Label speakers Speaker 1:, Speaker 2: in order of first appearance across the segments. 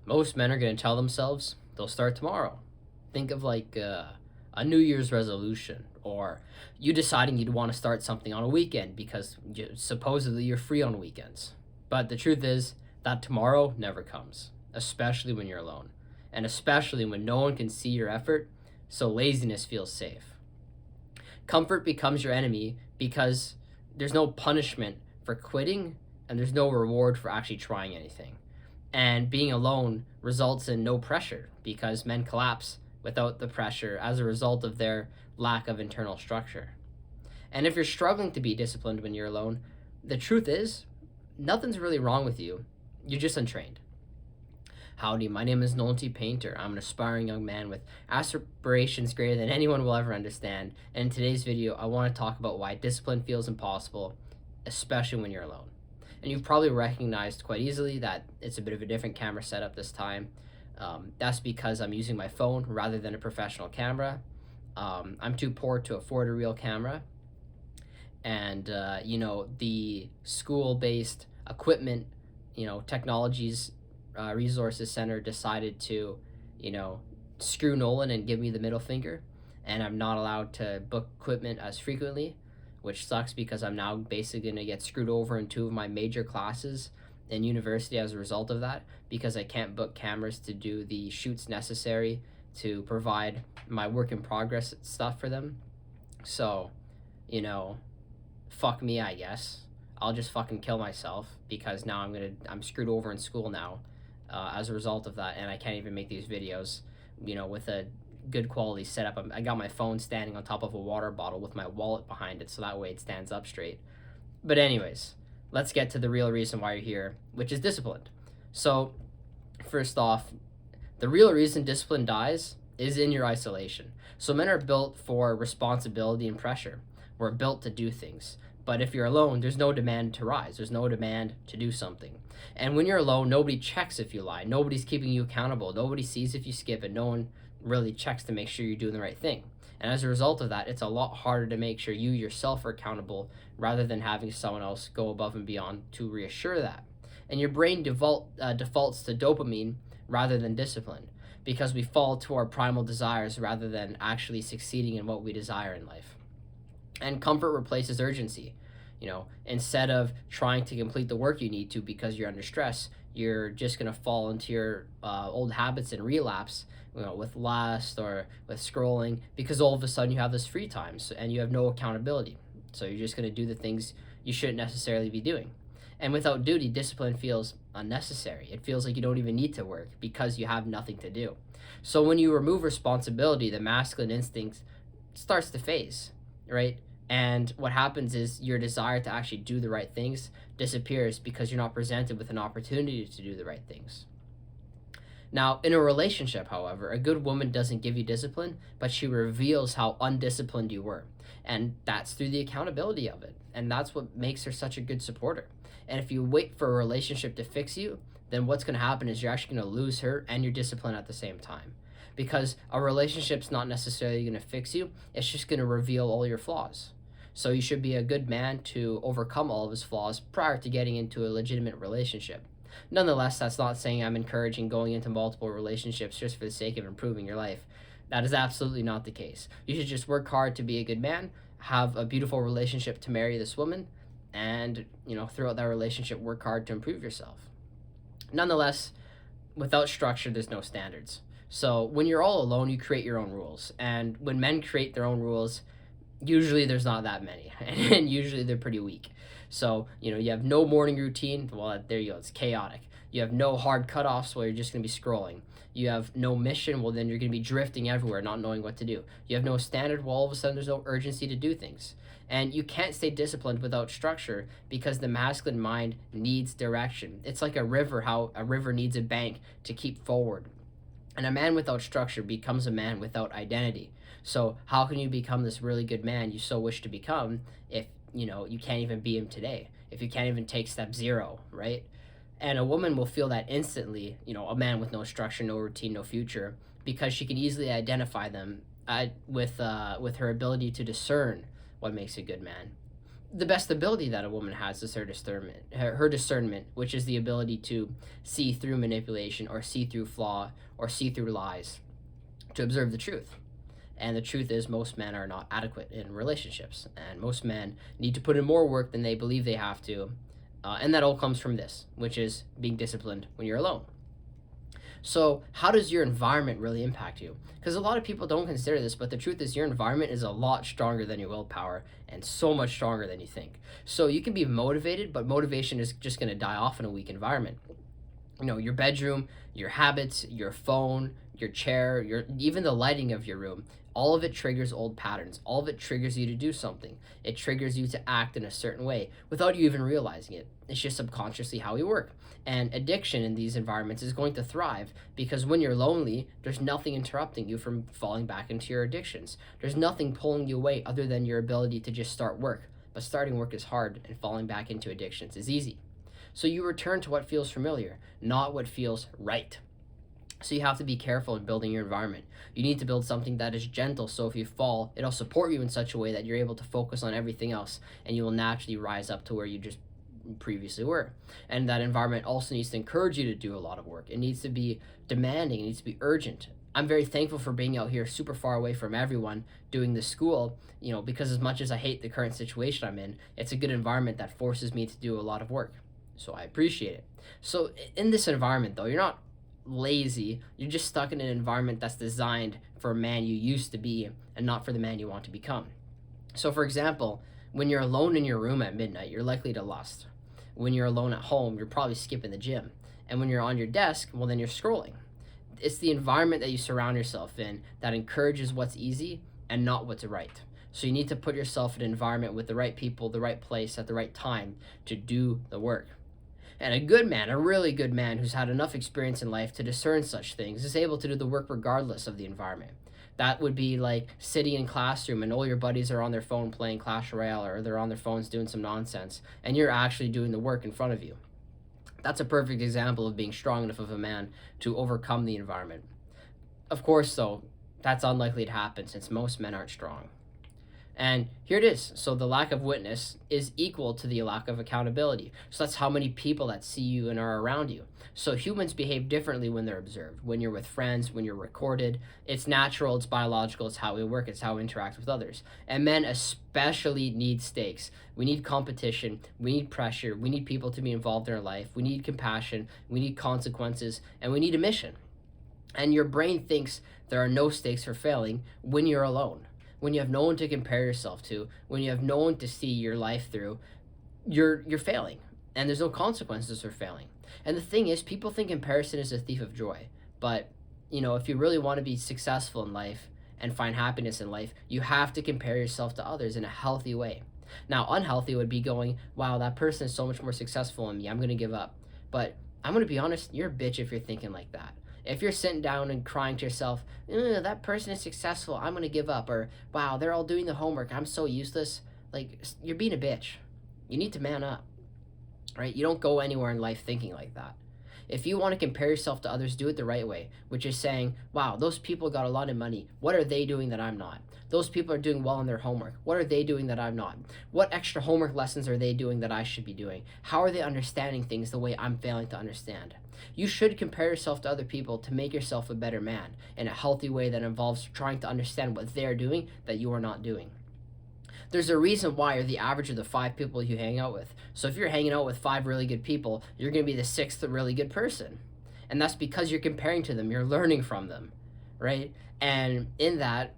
Speaker 1: Most men are going to tell themselves they'll start tomorrow. Think of like a New Year's resolution, or you deciding you'd want to start something on a weekend because supposedly you're free on weekends. But the truth is that tomorrow never comes, especially when you're alone, and especially when no one can see your effort, so laziness feels safe. Comfort becomes your enemy because there's no punishment for quitting and there's no reward for actually trying anything. And being alone results in no pressure because men collapse without the pressure as a result of their lack of internal structure. And if you're struggling to be disciplined when you're alone, the truth is, nothing's really wrong with you. You're just untrained. Howdy, my name is Nolan T. Painter. I'm an aspiring young man with aspirations greater than anyone will ever understand. And in today's video, I want to talk about why discipline feels impossible, especially when you're alone. And you've probably recognized quite easily that it's a bit of a different camera setup this time. That's because I'm using my phone rather than a professional camera. I'm too poor to afford a real camera. And, the school-based equipment, technologies resources center decided to, screw Nolan and give me the middle finger. And I'm not allowed to book equipment as frequently, which sucks because I'm now basically going to get screwed over in two of my major classes in university as a result of that, because I can't book cameras to do the shoots necessary to provide my work in progress stuff for them. So, fuck me, I guess. I'll just fucking kill myself because now I'm screwed over in school now as a result of that, and I can't even make these videos, with a good quality setup. I got my phone standing on top of a water bottle with my wallet behind it, so that way it stands up straight. But anyways, let's get to the real reason why you're here, which is discipline. So, first off, the real reason discipline dies is in your isolation. So men are built for responsibility and pressure. We're built to do things. But if you're alone, there's no demand to rise. There's no demand to do something. And when you're alone, nobody checks if you lie. Nobody's keeping you accountable. Nobody sees if you skip, and no one really checks to make sure you're doing the right thing. And as a result of that, it's a lot harder to make sure you yourself are accountable rather than having someone else go above and beyond to reassure that. And your brain defaults to dopamine rather than discipline because we fall to our primal desires rather than actually succeeding in what we desire in life. And comfort replaces urgency. Instead of trying to complete the work you need to because you're under stress, you're just going to fall into your old habits and relapse, with lust or with scrolling, because all of a sudden you have this free time and you have no accountability. So you're just going to do the things you shouldn't necessarily be doing. And without duty, discipline feels unnecessary. It feels like you don't even need to work because you have nothing to do. So when you remove responsibility, the masculine instinct starts to phase, right? And what happens is your desire to actually do the right things disappears because you're not presented with an opportunity to do the right things. Now, in a relationship, however, a good woman doesn't give you discipline, but she reveals how undisciplined you were. And that's through the accountability of it. And that's what makes her such a good supporter. And if you wait for a relationship to fix you, then what's going to happen is you're actually going to lose her and your discipline at the same time. Because a relationship's not necessarily going to fix you, it's just going to reveal all your flaws. So you should be a good man to overcome all of his flaws prior to getting into a legitimate relationship. Nonetheless, that's not saying I'm encouraging going into multiple relationships just for the sake of improving your life. That is absolutely not the case. You should just work hard to be a good man, have a beautiful relationship to marry this woman, and, throughout that relationship, work hard to improve yourself. Nonetheless, without structure, there's no standards. So when you're all alone, you create your own rules. And when men create their own rules, usually there's not that many, and usually they're pretty weak. So, you have no morning routine. Well, there you go. It's chaotic. You have no hard cutoffs where you're just going to be scrolling. You have no mission. Well, then you're going to be drifting everywhere, not knowing what to do. You have no standard. Well, all of a sudden there's no urgency to do things. And you can't stay disciplined without structure because the masculine mind needs direction. It's like a river, how a river needs a bank to keep forward. And a man without structure becomes a man without identity. So how can you become this really good man you so wish to become if, you can't even be him today? If you can't even take step zero, right? And a woman will feel that instantly, a man with no structure, no routine, no future, because she can easily identify them with her ability to discern what makes a good man. the best ability that a woman has is her discernment, which is the ability to see through manipulation or see through flaw or see through lies, to observe the truth. And the truth is, most men are not adequate in relationships, and most men need to put in more work than they believe they have to. And that all comes from this, which is being disciplined when you're alone. So, how does your environment really impact you? Because a lot of people don't consider this, but the truth is, your environment is a lot stronger than your willpower and so much stronger than you think. So, you can be motivated, but motivation is just going to die off in a weak environment. You know, your bedroom, your habits, your phone, your chair, even the lighting of your room, all of it triggers old patterns. All of it triggers you to do something. It triggers you to act in a certain way without you even realizing it. It's just subconsciously how we work. And addiction in these environments is going to thrive because when you're lonely, there's nothing interrupting you from falling back into your addictions. There's nothing pulling you away other than your ability to just start work. But starting work is hard, and falling back into addictions is easy. So you return to what feels familiar, not what feels right. So you have to be careful in building your environment. You need to build something that is gentle, so if you fall, it'll support you in such a way that you're able to focus on everything else, and you will naturally rise up to where you just previously were. And that environment also needs to encourage you to do a lot of work. It needs to be demanding, it needs to be urgent. I'm very thankful for being out here super far away from everyone doing this school, because as much as I hate the current situation I'm in, it's a good environment that forces me to do a lot of work. So I appreciate it. So in this environment, though, you're not lazy. You're just stuck in an environment that's designed for a man you used to be and not for the man you want to become. So, for example, when you're alone in your room at midnight, you're likely to lust. When you're alone at home, you're probably skipping the gym. And when you're on your desk, well, then you're scrolling. It's the environment that you surround yourself in that encourages what's easy and not what's right. So you need to put yourself in an environment with the right people, the right place, at the right time to do the work. And a good man, a really good man who's had enough experience in life to discern such things, is able to do the work regardless of the environment. That would be like sitting in classroom and all your buddies are on their phone playing Clash Royale, or they're on their phones doing some nonsense, and you're actually doing the work in front of you. That's a perfect example of being strong enough of a man to overcome the environment. Of course, though, that's unlikely to happen since most men aren't strong. And here it is. So the lack of witness is equal to the lack of accountability. So that's how many people that see you and are around you. So humans behave differently when they're observed. When you're with friends, when you're recorded, it's natural, it's biological, it's how we work, it's how we interact with others. And men especially need stakes. We need competition, we need pressure, we need people to be involved in our life, we need compassion, we need consequences, and we need a mission. And your brain thinks there are no stakes for failing when you're alone. When you have no one to compare yourself to, when you have no one to see your life through, you're failing, and there's no consequences for failing. And the thing is, people think comparison is a thief of joy, but if you really want to be successful in life and find happiness in life, you have to compare yourself to others in a healthy way. Now, unhealthy would be going, wow, that person is so much more successful than me, I'm going to give up. But I'm going to be honest, you're a bitch if you're thinking like that. If you're sitting down and crying to yourself, that person is successful, I'm going to give up, or wow, they're all doing the homework, I'm so useless, you're being a bitch. You need to man up, right? You don't go anywhere in life thinking like that. If you want to compare yourself to others, do it the right way, which is saying, wow, those people got a lot of money. What are they doing that I'm not? Those people are doing well in their homework. What are they doing that I'm not? What extra homework lessons are they doing that I should be doing? How are they understanding things the way I'm failing to understand? You should compare yourself to other people to make yourself a better man in a healthy way that involves trying to understand what they're doing that you are not doing. There's a reason why you're the average of the 5 people you hang out with. So if you're hanging out with 5 really good people, you're going to be the 6th really good person. And that's because you're comparing to them. You're learning from them, right? And in that,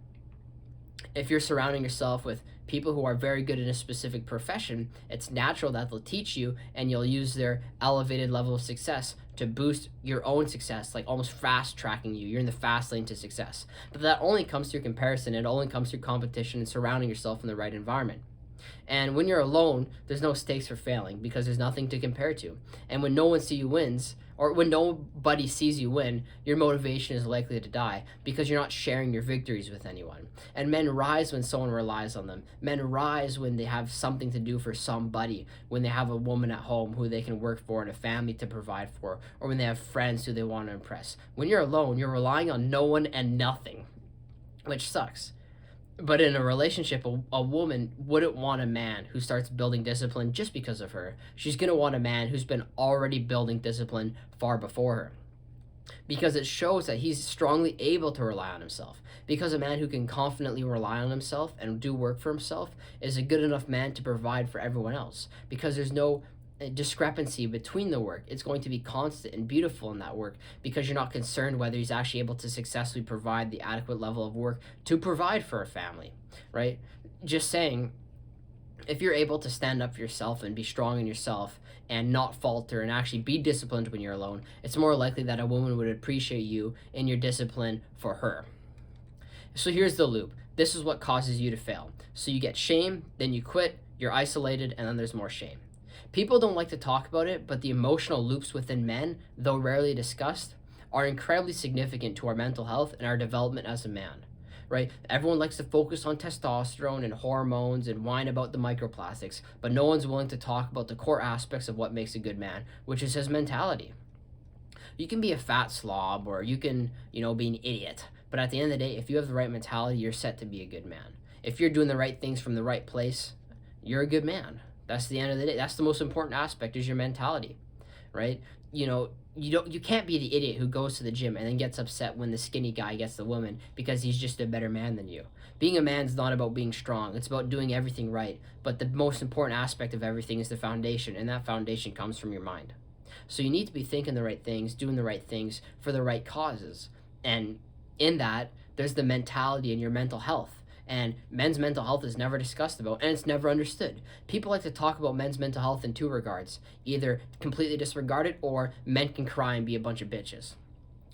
Speaker 1: if you're surrounding yourself with people who are very good in a specific profession, it's natural that they'll teach you and you'll use their elevated level of success to boost your own success, like almost fast tracking you. You're in the fast lane to success. But that only comes through comparison. It only comes through competition and surrounding yourself in the right environment. And when you're alone, there's no stakes for failing because there's nothing to compare to. And when no one sees you wins, or when nobody sees you win, your motivation is likely to die because you're not sharing your victories with anyone. And men rise when someone relies on them. Men rise when they have something to do for somebody, when they have a woman at home who they can work for and a family to provide for, or when they have friends who they want to impress. When you're alone, you're relying on no one and nothing, which sucks. But in a relationship, a woman wouldn't want a man who starts building discipline just because of her. She's going to want a man who's been already building discipline far before her, because it shows that he's strongly able to rely on himself. Because a man who can confidently rely on himself and do work for himself is a good enough man to provide for everyone else, because there's no discrepancy between the work. It's going to be constant and beautiful in that work, because you're not concerned whether he's actually able to successfully provide the adequate level of work to provide for a family, right? Just saying, if you're able to stand up for yourself and be strong in yourself and not falter and actually be disciplined when you're alone, it's more likely that a woman would appreciate you in your discipline for her. So here's the loop. This is what causes you to fail. So you get shame, then you quit, you're isolated, and then there's more shame. People don't like to talk about it, but the emotional loops within men, though rarely discussed, are incredibly significant to our mental health and our development as a man, right? Everyone likes to focus on testosterone and hormones and whine about the microplastics, but no one's willing to talk about the core aspects of what makes a good man, which is his mentality. You can be a fat slob, or you can, be an idiot, but at the end of the day, if you have the right mentality, you're set to be a good man. If you're doing the right things from the right place, you're a good man. That's the end of the day. That's the most important aspect, is your mentality, right? You can't be the idiot who goes to the gym and then gets upset when the skinny guy gets the woman because he's just a better man than you. Being a man's not about being strong. It's about doing everything right. But the most important aspect of everything is the foundation, and that foundation comes from your mind. So you need to be thinking the right things, doing the right things for the right causes. And in that, there's the mentality and your mental health. And men's mental health is never discussed about, and it's never understood. People like to talk about men's mental health in two regards: either completely disregard it, or men can cry and be a bunch of bitches.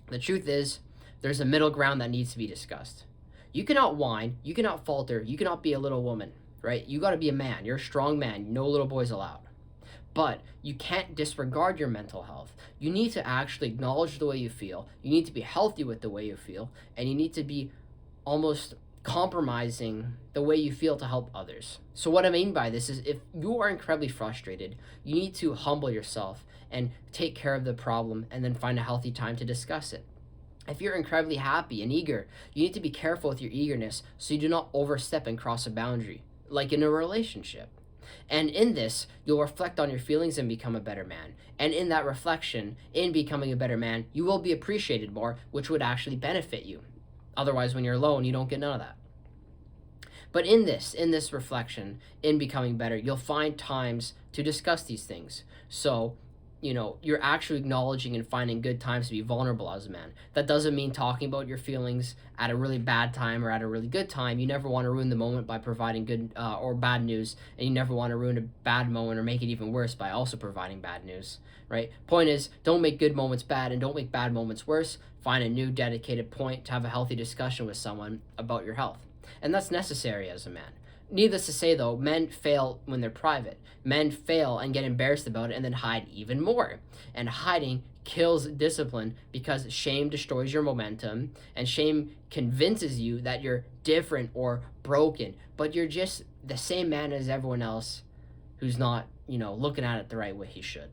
Speaker 1: The truth is, there's a middle ground that needs to be discussed. You cannot whine, you cannot falter, you cannot be a little woman, right? You gotta be a man. You're a strong man. No little boys allowed. But you can't disregard your mental health. You need to actually acknowledge the way you feel. You need to be healthy with the way you feel, and you need to be almost compromising the way you feel to help others. So what I mean by this is, if you are incredibly frustrated, you need to humble yourself and take care of the problem, and then find a healthy time to discuss it. If you're incredibly happy and eager, you need to be careful with your eagerness so you do not overstep and cross a boundary, like in a relationship. And in this, you'll reflect on your feelings and become a better man. And in that reflection, in becoming a better man, you will be appreciated more, which would actually benefit you. Otherwise, when you're alone, you don't get none of that. But in this reflection, in becoming better, you'll find times to discuss these things. So, you're actually acknowledging and finding good times to be vulnerable as a man. That doesn't mean talking about your feelings at a really bad time or at a really good time. You never want to ruin the moment by providing good or bad news, and you never want to ruin a bad moment or make it even worse by also providing bad news, right? Point is, don't make good moments bad and don't make bad moments worse. Find a new dedicated point to have a healthy discussion with someone about your health. And that's necessary as a man. Needless to say, though, men fail when they're private. Men fail and get embarrassed about it and then hide even more. And hiding kills discipline, because shame destroys your momentum, and shame convinces you that you're different or broken, but you're just the same man as everyone else who's not, looking at it the right way he should.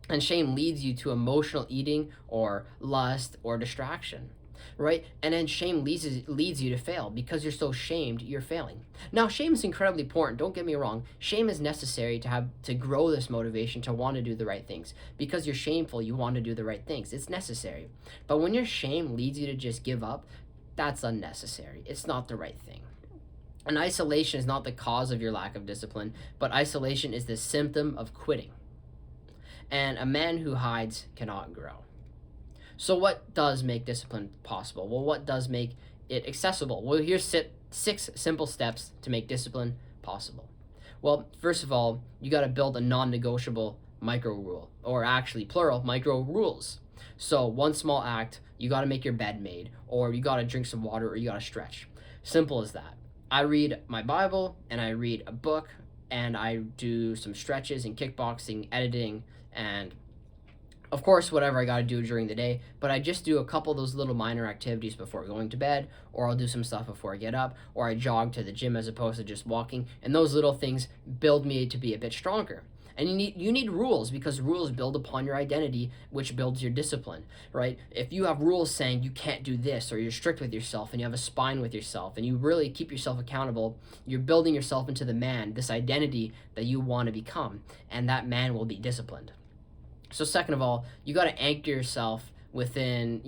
Speaker 1: And shame leads you to emotional eating or lust or distraction, right? And then shame leads you to fail, because you're so shamed, you're failing. Now, shame is incredibly important. Don't get me wrong. Shame is necessary to grow this motivation to want to do the right things. Because you're shameful, you want to do the right things. It's necessary. But when your shame leads you to just give up, that's unnecessary. It's not the right thing. And isolation is not the cause of your lack of discipline, but isolation is the symptom of quitting. And a man who hides cannot grow. So what does make discipline possible? Well, what does make it accessible? Well, here's 6 simple steps to make discipline possible. Well, first of all, you got to build a non-negotiable micro rule, or actually plural, micro rules. So one small act, you got to make your bed made, or you got to drink some water, or you got to stretch. Simple as that. I read my Bible, and I read a book, and I do some stretches and kickboxing, editing, and of course, whatever I gotta do during the day, but I just do a couple of those little minor activities before going to bed, or I'll do some stuff before I get up, or I jog to the gym as opposed to just walking, and those little things build me to be a bit stronger. And you need rules, because rules build upon your identity, which builds your discipline, right? If you have rules saying you can't do this, or you're strict with yourself and you have a spine with yourself and you really keep yourself accountable, you're building yourself into the man, this identity that you want to become, and that man will be disciplined. So second of all, you got to anchor yourself within,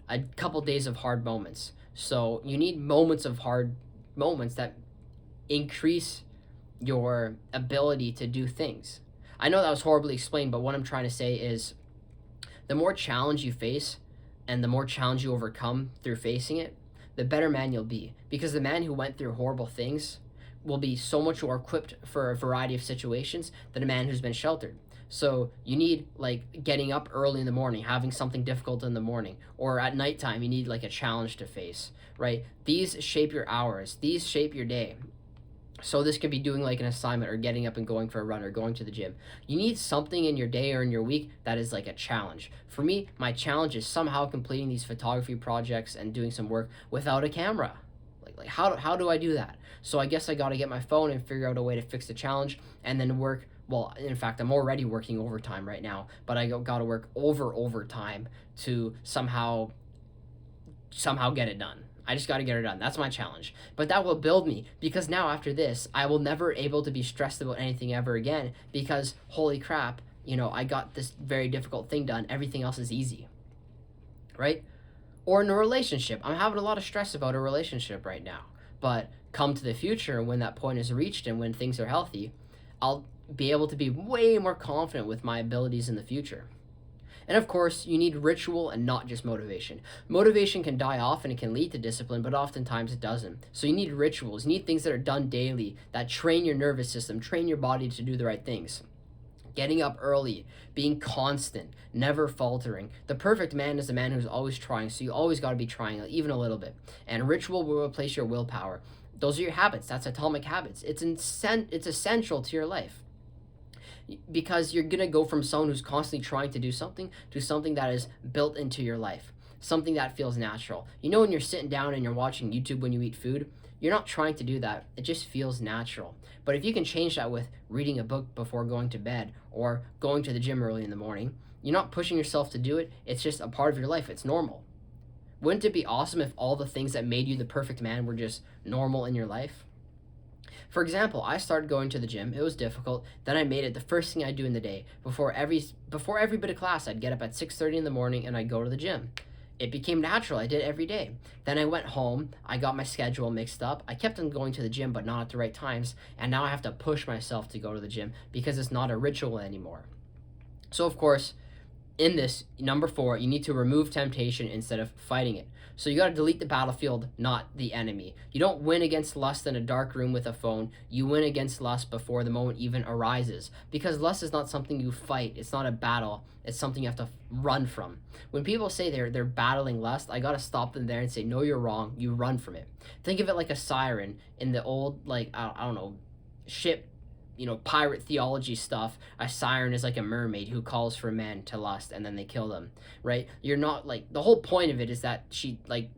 Speaker 1: a couple days of hard moments. So you need moments that increase your ability to do things. I know that was horribly explained, but what I'm trying to say is the more challenge you face and the more challenge you overcome through facing it, the better man you'll be. Because the man who went through horrible things will be so much more equipped for a variety of situations than a man who's been sheltered. So you need like getting up early in the morning, having something difficult in the morning, or at nighttime you need like a challenge to face, right? These shape your hours, these shape your day. So this could be doing like an assignment, or getting up and going for a run, or going to the gym. You need something in your day or in your week that is like a challenge. For me, my challenge is somehow completing these photography projects and doing some work without a camera. Like how do I do that? So I guess I got to get my phone and figure out a way to fix the challenge, and then work. Well, in fact, I'm already working overtime right now, but I got to work overtime to somehow get it done. I just got to get it done. That's my challenge. But that will build me, because now after this, I will never able to be stressed about anything ever again, because holy crap, I got this very difficult thing done. Everything else is easy, right? Or in a relationship, I'm having a lot of stress about a relationship right now. But come to the future, when that point is reached and when things are healthy, I'll be able to be way more confident with my abilities in the future. And of course, you need ritual and not just motivation. Motivation can die off and it can lead to discipline, but oftentimes it doesn't. So you need rituals. You need things that are done daily, that train your nervous system, train your body to do the right things. Getting up early, being constant, never faltering. The perfect man is a man who's always trying, so you always got to be trying, even a little bit. And ritual will replace your willpower. Those are your habits. That's atomic habits. It's essential to your life, because you're going to go from someone who's constantly trying to do something to something that is built into your life, something that feels natural. When you're sitting down and you're watching YouTube when you eat food, you're not trying to do that. It just feels natural. But if you can change that with reading a book before going to bed, or going to the gym early in the morning, you're not pushing yourself to do it. It's just a part of your life. It's normal. Wouldn't it be awesome if all the things that made you the perfect man were just normal in your life? For example, I started going to the gym. It was difficult. Then I made it the first thing I do in the day. Before every bit of class, I'd get up at 6:30 in the morning and I'd go to the gym. It became natural. I did it every day. Then I went home. I got my schedule mixed up. I kept on going to the gym, but not at the right times. And now I have to push myself to go to the gym, because it's not a ritual anymore. So of course, in this, number 4, you need to remove temptation instead of fighting it. So you got to delete the battlefield, not the enemy. You don't win against lust in a dark room with a phone. You win against lust before the moment even arises. Because lust is not something you fight. It's not a battle. It's something you have to run from. When people say they're battling lust, I got to stop them there and say, no, you're wrong. You run from it. Think of it like a siren in the old, like, I don't know, ship, pirate theology stuff. A siren is like a mermaid who calls for men to lust, and then they kill them, right? You're not like, the whole point of it is that she, like,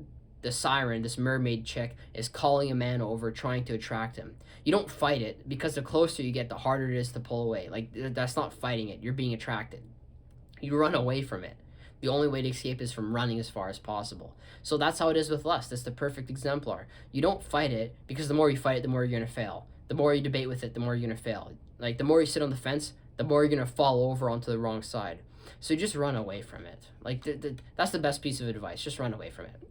Speaker 1: the siren, this mermaid chick, is calling a man over, trying to attract him. You don't fight it, because the closer you get, the harder it is to pull away. Like, that's not fighting it. You're being attracted. You run away from it. The only way to escape is from running as far as possible. So that's how it is with lust. It's the perfect exemplar. You don't fight it, because the more you fight it, the more you're going to fail. The more you debate with it, the more you're going to fail. Like, the more you sit on the fence, the more you're going to fall over onto the wrong side. So you just run away from it. Like, that's the best piece of advice. Just run away from it.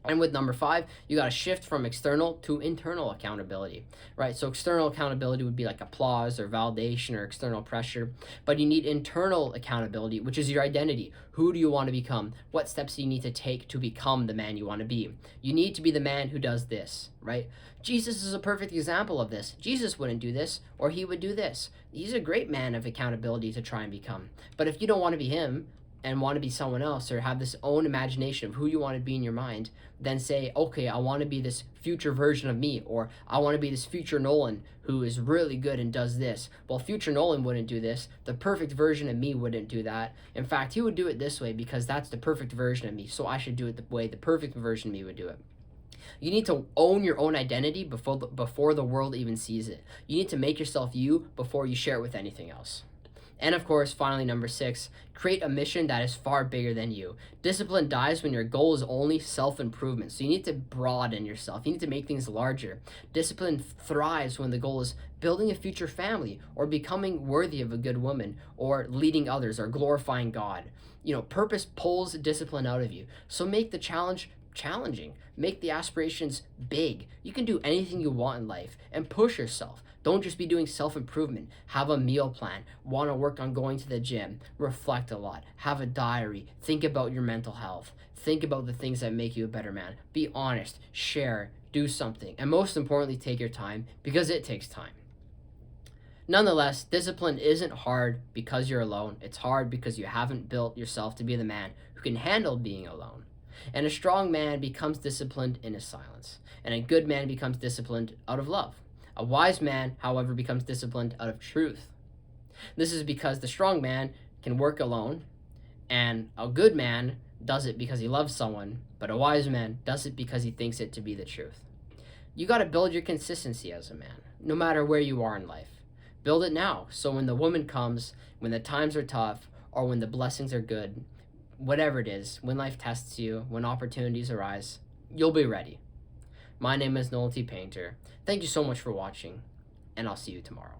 Speaker 1: And with number 5, you got to shift from external to internal accountability, right? So external accountability would be like applause or validation or external pressure, but you need internal accountability, which is your identity. Who do you want to become? What steps do you need to take to become the man you want to be? You need to be the man who does this, right? Jesus is a perfect example of this. Jesus wouldn't do this, or he would do this. He's a great man of accountability to try and become. But if you don't want to be him, and want to be someone else, or have this own imagination of who you want to be in your mind, then say, okay, I want to be this future version of me, or I want to be this future Nolan who is really good and does this. Well, future Nolan wouldn't do this. The perfect version of me wouldn't do that. In fact, he would do it this way because that's the perfect version of me, so I should do it the way the perfect version of me would do it. You need to own your own identity before the world even sees it. You need to make yourself you before you share it with anything else. And of course, finally, number 6, create a mission that is far bigger than you. Discipline dies when your goal is only self-improvement. So you need to broaden yourself. You need to make things larger. Discipline thrives when the goal is building a future family, or becoming worthy of a good woman, or leading others, or glorifying God. Purpose pulls discipline out of you. So make the challenge challenging. Make the aspirations big. You can do anything you want in life and push yourself. Don't just be doing self-improvement. Have a meal plan. Want to work on going to the gym. Reflect a lot. Have a diary. Think about your mental health. Think about the things that make you a better man. Be honest. Share. Do something. And most importantly, take your time, because it takes time. Nonetheless, discipline isn't hard because you're alone. It's hard because you haven't built yourself to be the man who can handle being alone. And a strong man becomes disciplined in his silence. And a good man becomes disciplined out of love. A wise man, however, becomes disciplined out of truth. This is because the strong man can work alone, and a good man does it because he loves someone, but a wise man does it because he thinks it to be the truth. You got to build your consistency as a man, no matter where you are in life. Build it now, so when the woman comes, when the times are tough, or when the blessings are good, whatever it is, when life tests you, when opportunities arise, you'll be ready. My name is Noel T. Painter. Thank you so much for watching, and I'll see you tomorrow.